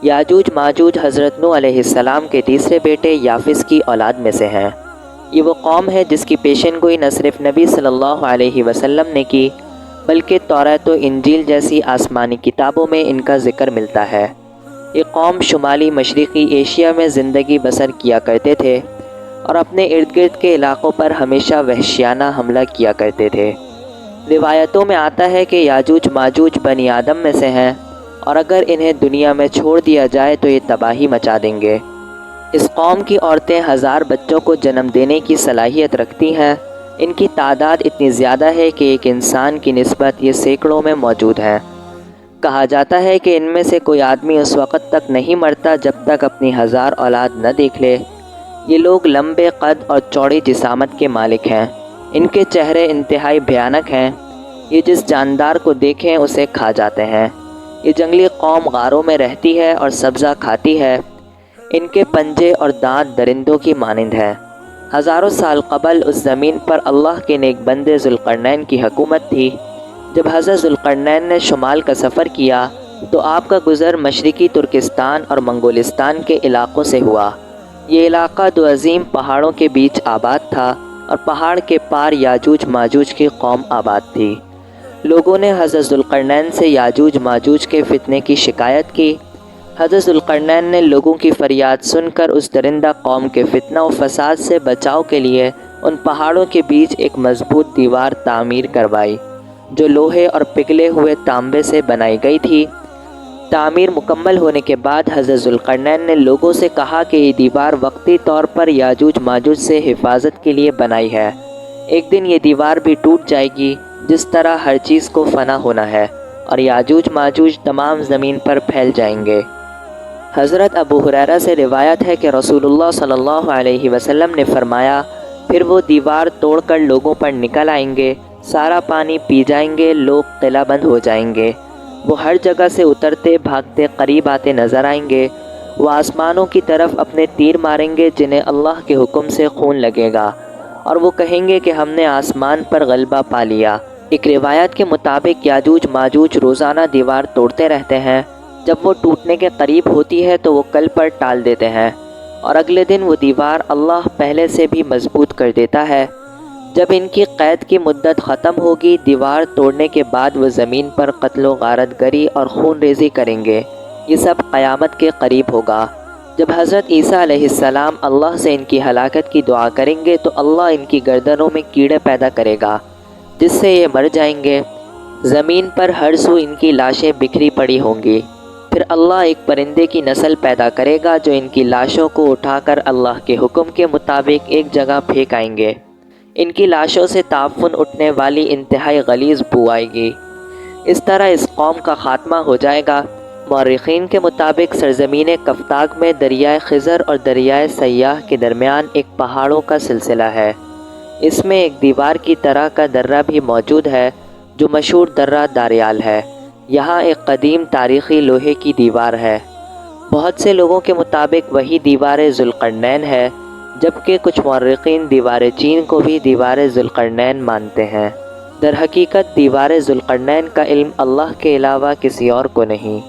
یاجوج ماجوج حضرت نوح علیہ السلام کے تیسرے بیٹے یافس کی اولاد میں سے ہیں۔ یہ وہ قوم ہے جس کی پیشن گوئی نہ صرف نبی صلی اللہ علیہ وسلم نے کی بلکہ توریت و انجیل جیسی آسمانی کتابوں میں ان کا ذکر ملتا ہے۔ یہ قوم شمالی مشرقی ایشیا میں زندگی بسر کیا کرتے تھے اور اپنے ارد گرد کے علاقوں پر ہمیشہ وحشیانہ حملہ کیا کرتے تھے۔ روایتوں میں آتا ہے کہ یاجوج ماجوج بنی آدم میں سے ہیں اور اگر انہیں دنیا میں چھوڑ دیا جائے تو یہ تباہی مچا دیں گے۔ اس قوم کی عورتیں 1000 بچوں کو جنم دینے کی صلاحیت رکھتی ہیں۔ ان کی تعداد اتنی زیادہ ہے کہ ایک انسان کی نسبت یہ سینکڑوں میں موجود ہیں۔ کہا جاتا ہے کہ ان میں سے کوئی آدمی اس وقت تک نہیں مرتا جب تک اپنی 1000 اولاد نہ دیکھ لے۔ یہ لوگ لمبے قد اور چوڑی جسامت کے مالک ہیں۔ ان کے چہرے انتہائی بھیانک ہیں۔ یہ جس جاندار کو دیکھیں اسے کھا جاتے ہیں۔ یہ جنگلی قوم غاروں میں رہتی ہے اور سبزہ کھاتی ہے۔ ان کے پنجے اور دانت درندوں کی مانند ہیں۔ ہزاروں سال قبل اس زمین پر اللہ کے نیک بندے ذوالقرنین کی حکومت تھی۔ جب حضرت ذوالقرنین نے شمال کا سفر کیا تو آپ کا گزر مشرقی ترکستان اور منگولستان کے علاقوں سے ہوا۔ یہ علاقہ 2 عظیم پہاڑوں کے بیچ آباد تھا اور پہاڑ کے پار یاجوج ماجوج کی قوم آباد تھی۔ لوگوں نے حضرت ذوالقرنین سے یاجوج ماجوج کے فتنے کی شکایت کی۔ حضرت ذوالقرنین نے لوگوں کی فریاد سن کر اس درندہ قوم کے فتنہ و فساد سے بچاؤ کے لیے ان پہاڑوں کے بیچ ایک مضبوط دیوار تعمیر کروائی جو لوہے اور پگھلے ہوئے تانبے سے بنائی گئی تھی۔ تعمیر مکمل ہونے کے بعد حضرت ذوالقرنین نے لوگوں سے کہا کہ یہ دیوار وقتی طور پر یاجوج ماجوج سے حفاظت کے لیے بنائی ہے۔ ایک دن یہ دیوار بھی ٹوٹ جائے گی جس طرح ہر چیز کو فنا ہونا ہے اور یاجوج ماجوج تمام زمین پر پھیل جائیں گے۔ حضرت ابو ہریرہ سے روایت ہے کہ رسول اللہ صلی اللہ علیہ وسلم نے فرمایا، پھر وہ دیوار توڑ کر لوگوں پر نکل آئیں گے، سارا پانی پی جائیں گے، لوگ قلعہ بند ہو جائیں گے۔ وہ ہر جگہ سے اترتے بھاگتے قریب آتے نظر آئیں گے۔ وہ آسمانوں کی طرف اپنے تیر ماریں گے جنہیں اللہ کے حکم سے خون لگے گا اور وہ کہیں گے کہ ہم نے آسمان پر غلبہ پا لیا۔ ایک روایت کے مطابق یاجوج ماجوج روزانہ دیوار توڑتے رہتے ہیں۔ جب وہ ٹوٹنے کے قریب ہوتی ہے تو وہ کل پر ٹال دیتے ہیں اور اگلے دن وہ دیوار اللہ پہلے سے بھی مضبوط کر دیتا ہے۔ جب ان کی قید کی مدت ختم ہوگی، دیوار توڑنے کے بعد وہ زمین پر قتل و غارت گری اور خون ریزی کریں گے۔ یہ سب قیامت کے قریب ہوگا۔ جب حضرت عیسیٰ علیہ السلام اللہ سے ان کی ہلاکت کی دعا کریں گے تو اللہ ان کی گردنوں میں کیڑے پیدا کرے گا جس سے یہ مر جائیں گے۔ زمین پر ہر سو ان کی لاشیں بکھری پڑی ہوں گی۔ پھر اللہ ایک پرندے کی نسل پیدا کرے گا جو ان کی لاشوں کو اٹھا کر اللہ کے حکم کے مطابق ایک جگہ پھینک آئیں گے۔ ان کی لاشوں سے تعفن اٹھنے والی انتہائی غلیظ بو آئے گی۔ اس طرح اس قوم کا خاتمہ ہو جائے گا۔ مورخین کے مطابق سرزمین کفتاگ میں دریائے خضر اور دریائے سیاح کے درمیان ایک پہاڑوں کا سلسلہ ہے۔ اس میں ایک دیوار کی طرح کا درہ بھی موجود ہے جو مشہور درہ داریال ہے۔ یہاں ایک قدیم تاریخی لوہے کی دیوار ہے۔ بہت سے لوگوں کے مطابق وہی دیوار ذوالقرنین ہے، جبکہ کچھ مورخین دیوار چین کو بھی دیوار ذوالقرنین مانتے ہیں۔ در حقیقت دیوار ذوالقرنین کا علم اللہ کے علاوہ کسی اور کو نہیں۔